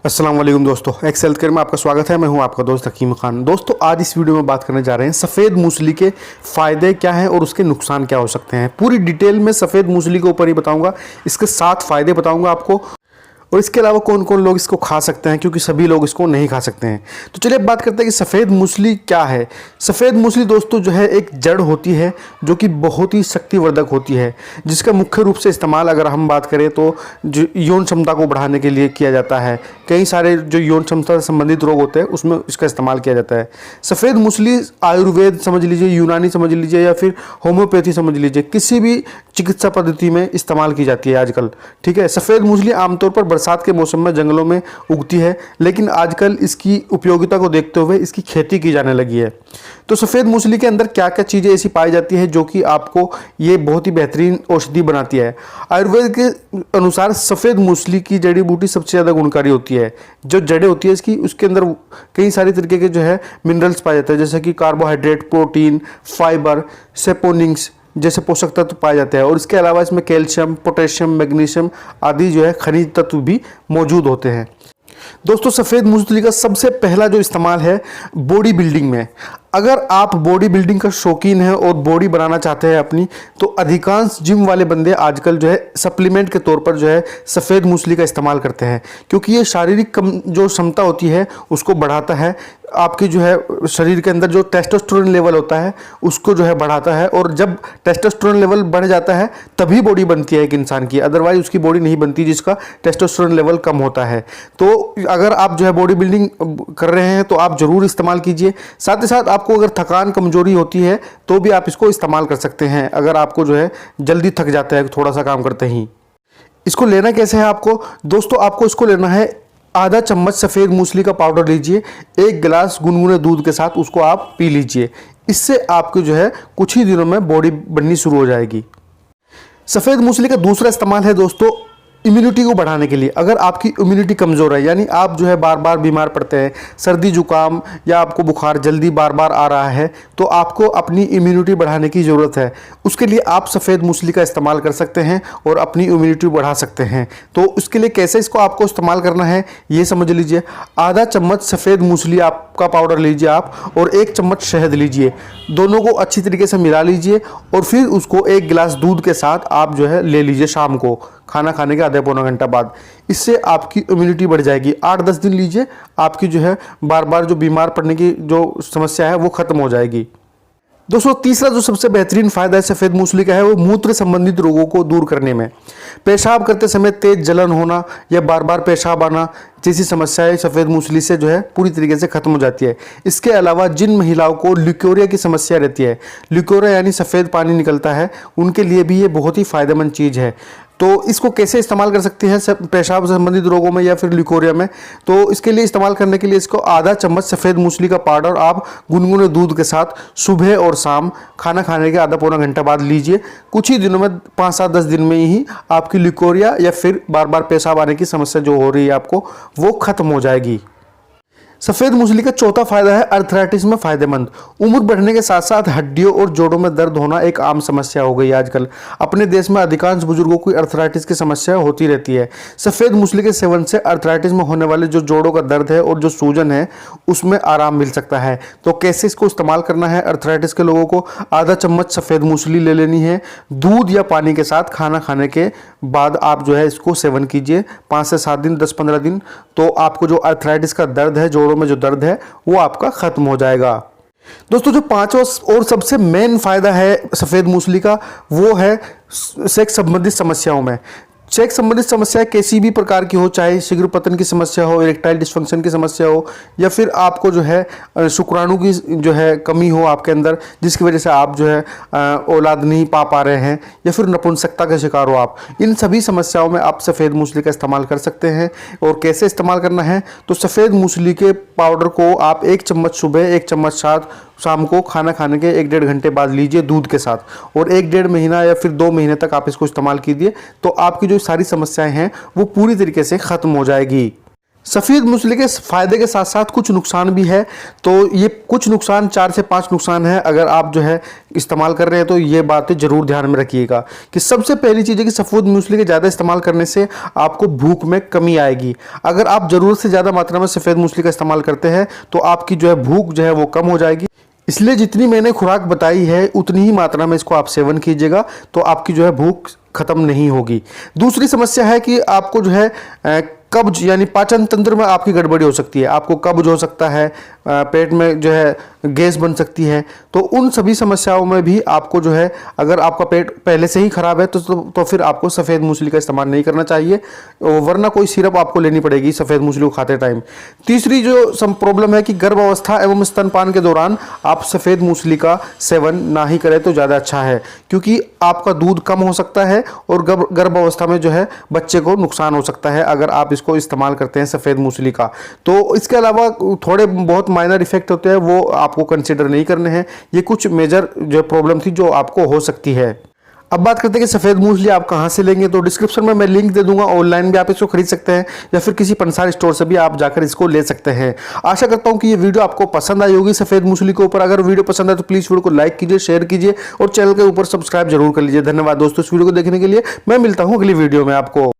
अस्सलाम वालेकुम दोस्तों, एक्स हेल्थ केयर में आपका स्वागत है। मैं हूं आपका दोस्त हकीम खान। दोस्तों, आज इस वीडियो में बात करने जा रहे हैं सफ़ेद मूसली के फ़ायदे क्या हैं और उसके नुकसान क्या हो सकते हैं। पूरी डिटेल में सफ़ेद मूसली के ऊपर ही बताऊंगा, इसके 7 फ़ायदे बताऊंगा आपको, और इसके अलावा कौन कौन लोग इसको खा सकते हैं, क्योंकि सभी लोग इसको नहीं खा सकते हैं। तो चलिए अब बात करते हैं कि सफ़ेद मूसली क्या है। सफ़ेद मूसली दोस्तों जो है एक जड़ होती है जो कि बहुत ही शक्तिवर्धक होती है, जिसका मुख्य रूप से इस्तेमाल अगर हम बात करें तो जो यौन क्षमता को बढ़ाने के लिए किया जाता है। कई सारे जो यौन क्षमता से संबंधित रोग होते हैं उसमें इसका इस्तेमाल किया जाता है। सफ़ेद मूसली आयुर्वेद समझ लीजिए, यूनानी समझ लीजिए, या फिर होम्योपैथी समझ लीजिए, किसी भी चिकित्सा पद्धति में इस्तेमाल की जाती है आजकल। ठीक है, सफ़ेद मूसली आमतौर पर बरसात के मौसम में जंगलों में उगती है, लेकिन आजकल इसकी उपयोगिता को देखते हुए इसकी खेती की जाने लगी है। तो सफ़ेद मूसली के अंदर क्या क्या चीज़ें ऐसी पाई जाती है जो कि आपको ये बहुत ही बेहतरीन औषधि बनाती है। आयुर्वेद के अनुसार सफ़ेद मूसली की जड़ी बूटी सबसे ज़्यादा गुणकारी होती है। जो जड़ें होती है इसकी, उसके अंदर कई सारी तरीके के जो है मिनरल्स पाए जाते हैं, जैसे कि कार्बोहाइड्रेट, प्रोटीन, फाइबर, सेपोनिक्स जैसे पोषक तत्व पाए जाते हैं। और इसके अलावा इसमें कैल्शियम, पोटेशियम, मैग्नीशियम आदि जो है खनिज तत्व भी मौजूद होते हैं। दोस्तों, सफ़ेद मूसली का सबसे पहला जो इस्तेमाल है बॉडी बिल्डिंग में। अगर आप बॉडी बिल्डिंग का शौकीन है और बॉडी बनाना चाहते हैं अपनी, तो अधिकांश जिम वाले बंदे आजकल जो है सप्लीमेंट के तौर पर जो है सफ़ेद मूसली का इस्तेमाल करते हैं, क्योंकि ये शारीरिक जो क्षमता होती है उसको बढ़ाता है। आपकी जो है शरीर के अंदर जो टेस्टोस्टेरोन लेवल होता है उसको जो है बढ़ाता है, और जब टेस्टोस्टेरोन लेवल बढ़ जाता है तभी बॉडी बनती है एक इंसान की, अदरवाइज उसकी बॉडी नहीं बनती जिसका टेस्टोस्टेरोन लेवल कम होता है। तो अगर आप जो है बॉडी बिल्डिंग कर रहे हैं तो आप ज़रूर इस्तेमाल कीजिए। साथ ही साथ आपको अगर थकान कमजोरी होती है तो भी आप इसको इस्तेमाल कर सकते हैं, अगर आपको जो है जल्दी थक जाता है थोड़ा सा काम करते ही। इसको लेना कैसे है आपको दोस्तों? आपको इसको लेना है आधा चम्मच सफ़ेद मूसली का पाउडर लीजिए, 1 गिलास गुनगुने दूध के साथ उसको आप पी लीजिए। इससे आपको जो है कुछ ही दिनों में बॉडी बननी शुरू हो जाएगी। सफ़ेद मूसली का दूसरा इस्तेमाल है दोस्तों इम्यूनिटी को बढ़ाने के लिए। अगर आपकी इम्यूनिटी कमज़ोर है, यानी आप जो है बार बार बीमार पड़ते हैं, सर्दी जुकाम या आपको बुखार जल्दी बार बार आ रहा है, तो आपको अपनी इम्यूनिटी बढ़ाने की ज़रूरत है। उसके लिए आप सफ़ेद मूसली का इस्तेमाल कर सकते हैं और अपनी इम्यूनिटी बढ़ा सकते हैं। तो उसके लिए कैसे इसको आपको इस्तेमाल करना है ये समझ लीजिए। आधा चम्मच सफ़ेद मूसली आपका पाउडर लीजिए आप, और 1 चम्मच शहद लीजिए। दोनों को अच्छी तरीके से मिला लीजिए, और फिर उसको 1 गिलास दूध के साथ आप जो है ले लीजिए शाम को, खाना खाने के आधे पौना घंटा बाद। इससे आपकी इम्यूनिटी बढ़ जाएगी। 8-10 दिन लीजिए, आपकी जो है बार बार जो बीमार पड़ने की जो समस्या है वो ख़त्म हो जाएगी। दोस्तों, तीसरा जो सबसे बेहतरीन फ़ायदा है सफ़ेद मूसली का है वो मूत्र संबंधित रोगों को दूर करने में। पेशाब करते समय तेज जलन होना या बार बार पेशाब आना जैसी समस्याएं सफ़ेद मूसली से जो है पूरी तरीके से ख़त्म हो जाती है। इसके अलावा जिन महिलाओं को ल्यूकोरिया की समस्या रहती है, ल्यूकोरिया यानी सफ़ेद पानी निकलता है, उनके लिए भी ये बहुत ही फ़ायदेमंद चीज़ है। तो इसको कैसे इस्तेमाल कर सकती हैं पेशाब संबंधित रोगों में या फिर ल्यूकोरिया में? तो इसके लिए इस्तेमाल करने के लिए इसको आधा चम्मच सफ़ेद मूसली का पाउडर आप गुनगुने दूध के साथ सुबह और शाम खाना खाने के आधा पौना घंटा बाद लीजिए। कुछ ही दिनों में 5-7-10 दिन में ही आपकी ल्यूकोरिया या फिर बार बार पेशाब आने की समस्या जो हो रही है आपको, वो ख़त्म हो जाएगी। सफ़ेद मूसली का चौथा फायदा है अर्थराइटिस में फ़ायदेमंद। उम्र बढ़ने के साथ साथ हड्डियों और जोड़ों में दर्द होना एक आम समस्या हो गई है आजकल। अपने देश में अधिकांश बुजुर्गों को अर्थराइटिस की समस्या होती रहती है। सफ़ेद मूसली के सेवन से अर्थराइटिस में होने वाले जो जोड़ों का दर्द है और जो सूजन है उसमें आराम मिल सकता है। तो कैसे इसको इस्तेमाल करना है अर्थराइटिस के लोगों को? आधा चम्मच सफ़ेद मूसली ले लेनी है, दूध या पानी के साथ खाना खाने के बाद आप जो है इसको सेवन कीजिए 5 से 7 दिन, 10-15 दिन। तो आपको जो अर्थराइटिस का दर्द है, जोड़ों में जो दर्द है, वो आपका खत्म हो जाएगा। दोस्तों, जो पांचवा और सबसे मेन फायदा है सफ़ेद मूसली का वो है सेक्स संबंधित समस्याओं में। सेक्स संबंधित समस्या किसी भी प्रकार की हो, चाहे शीघ्र पतन की समस्या हो, इरेक्टाइल डिस्फंक्शन की समस्या हो, या फिर आपको जो है शुक्राणु की जो है कमी हो आपके अंदर, जिसकी वजह से आप जो है औलाद नहीं पा रहे हैं, या फिर नपुंसकता का शिकार हो आप, इन सभी समस्याओं में आप सफ़ेद मूसली का इस्तेमाल कर सकते हैं। और कैसे इस्तेमाल करना है? तो सफ़ेद मूसली के पाउडर को आप 1 चम्मच सुबह, 1 चम्मच शाम को खाना खाने के 1-1.5 घंटे बाद लीजिए दूध के साथ, और 1-1.5 महीना या फिर 2 महीने तक आप इसको इस्तेमाल कीजिए। तो आपकी जो सारी समस्याएं हैं वो पूरी तरीके से ख़त्म हो जाएगी। सफ़ेद मूसली के फ़ायदे के साथ साथ कुछ नुकसान भी है। तो ये कुछ नुकसान 4 से 5 नुकसान है, अगर आप जो है इस्तेमाल कर रहे हैं तो ये बातें ज़रूर ध्यान में रखिएगा। कि सबसे पहली चीज़ है कि सफ़ेद मूसली के ज़्यादा इस्तेमाल करने से आपको भूख में कमी आएगी। अगर आप ज़रूरत से ज़्यादा मात्रा में सफ़ेद मूसली का इस्तेमाल करते हैं तो आपकी जो है भूख जो है वो कम हो जाएगी। इसलिए जितनी मैंने खुराक बताई है उतनी ही मात्रा में इसको आप सेवन कीजिएगा, तो आपकी जो है भूख खत्म नहीं होगी। दूसरी समस्या है कि आपको जो है कब्ज यानी पाचन तंत्र में आपकी गड़बड़ी हो सकती है, आपको कब्ज हो सकता है, पेट में जो है गैस बन सकती है। तो उन सभी समस्याओं में भी आपको जो है, अगर आपका पेट पहले से ही खराब है तो फिर आपको सफ़ेद मूसली का इस्तेमाल नहीं करना चाहिए, वरना कोई सिरप आपको लेनी पड़ेगी सफ़ेद मूसली को खाते टाइम। तीसरी जो प्रॉब्लम है कि गर्भावस्था एवं स्तनपान के दौरान आप सफ़ेद मूसली का सेवन ना ही करें तो ज़्यादा अच्छा है, क्योंकि आपका दूध कम हो सकता है और गर्भावस्था में जो है बच्चे को नुकसान हो सकता है अगर आप इसको इस्तेमाल करते हैं सफ़ेद मूसली का। तो इसके अलावा थोड़े बहुत माइनर इफेक्ट होते हैं, वो आपको कंसीडर नहीं करने हैं। ये कुछ मेजर जो प्रॉब्लम थी जो आपको हो सकती है। अब बात करते हैं कि सफ़ेद मूसली आप कहाँ से लेंगे। तो डिस्क्रिप्शन में मैं लिंक दे दूंगा, ऑनलाइन भी आप इसको खरीद सकते हैं या फिर किसी पंसार स्टोर से भी आप जाकर इसको ले सकते हैं। आशा करता हूं कि ये वीडियो आपको पसंद आई होगी सफ़ेद मूसली के ऊपर। अगर वीडियो पसंद आए तो प्लीज़ वीडियो को लाइक कीजिए, शेयर कीजिए और चैनल के ऊपर सब्सक्राइब जरूर कर लीजिए। धन्यवाद दोस्तों इस वीडियो को देखने के लिए। मैं मिलता हूँ अगली वीडियो में आपको।